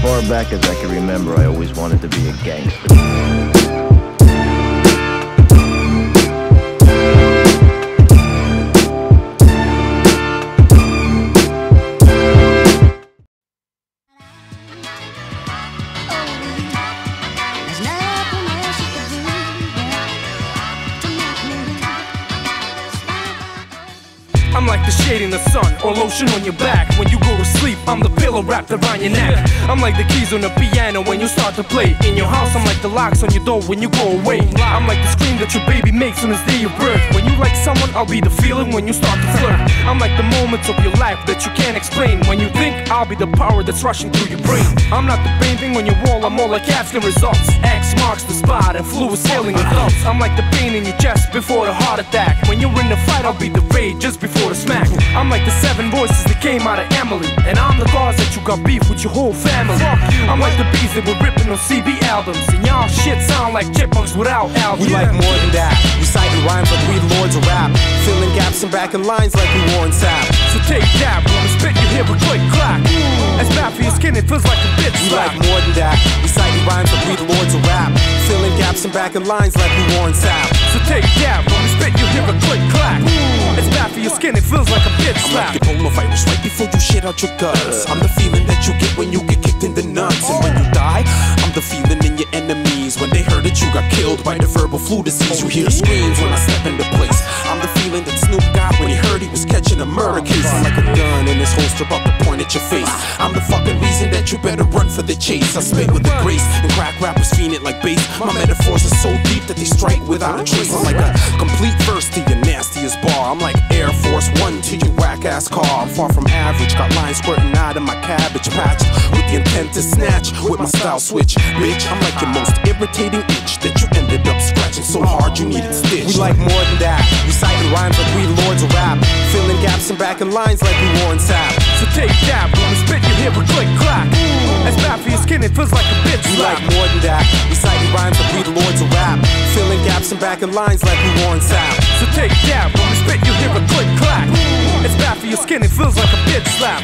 far back as I can remember, I always wanted to be a gangster. I'm like the shade in the sun, or lotion on your back. When you go to sleep, I'm the pillow wrapped around your neck. I'm like the keys on the piano when you start to play. In your house, I'm like the locks on your door when you go away. I'm like the scream that your baby makes on his day of birth. When you like someone, I'll be the feeling when you start to flirt. I'm like the moments of your life that you can't explain. When you think, I'll be the power that's rushing through your brain. I'm not the painting on your wall, I'm more like asking results. X marks the spot and flu is sailing your thoughts. I'm like the pain in your chest before the heart attack. When you're in the fight, I'll be the rage just before the smack. I'm like the 7 voices that came out of Emily, and I'm the cause that you got beef with your whole family. I'm like the bees that were ripping on CB albums, and y'all shit sound like chipmunks without albums. We like more than that, reciting rhymes like we lords of rap, filling gaps and backing lines like we Warren Sapp. So take that, when we spit you hear a click clack. As bad for your skin, it feels like a bitch slap. We like more than that, reciting rhymes like we lords of rap, filling gaps and backing lines like we Warren Sapp. So take that, when we spit you hear a click clack. It's bad for your skin, it feels like a bitch slap. I'm like Ebola virus right before you shit out your guts. I'm the feeling that you get when you get kicked in the nuts. And when you die, I'm the feeling in your enemies when they heard that you got killed by the verbal flu disease. You hear screams when I step into place. I'm the feeling that Snoop got when he heard he was catching a murder case. I'm like a gun in his holster about to point at your face. I'm the fucking reason that you better run for the chase. I spit with the grace, and crack rappers fiend it like bass. My metaphors are so deep that they strike without a trace. I'm like a complete verse to your nastiest bar. I'm like Air Force One to your whack ass car. I'm far from average, got lines squirting out of my cabbage patch with the intent to snatch with my style switch. Bitch, I'm like your most irritating itch that you ended up scratching so hard you needed stitch. We like more than that, reciting rhymes like we lords of rap, filling gaps and backing lines like we Warren Sapp. So take that, when we spit you hear a click clack. As bad for your skin, it feels like a bitch We slap. like more than that, reciting rhymes like we the lords of rap, filling gaps and backing lines like we Warren Sapp. So take that, when we spit you hear a click clack. It's bad for your skin, it feels like a bitch slap.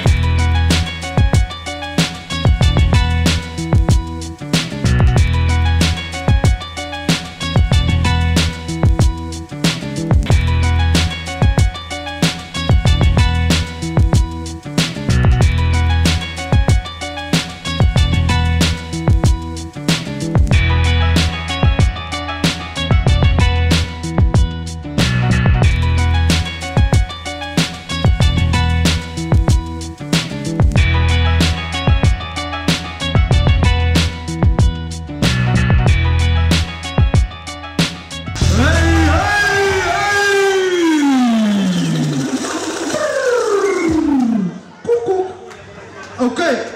Okay.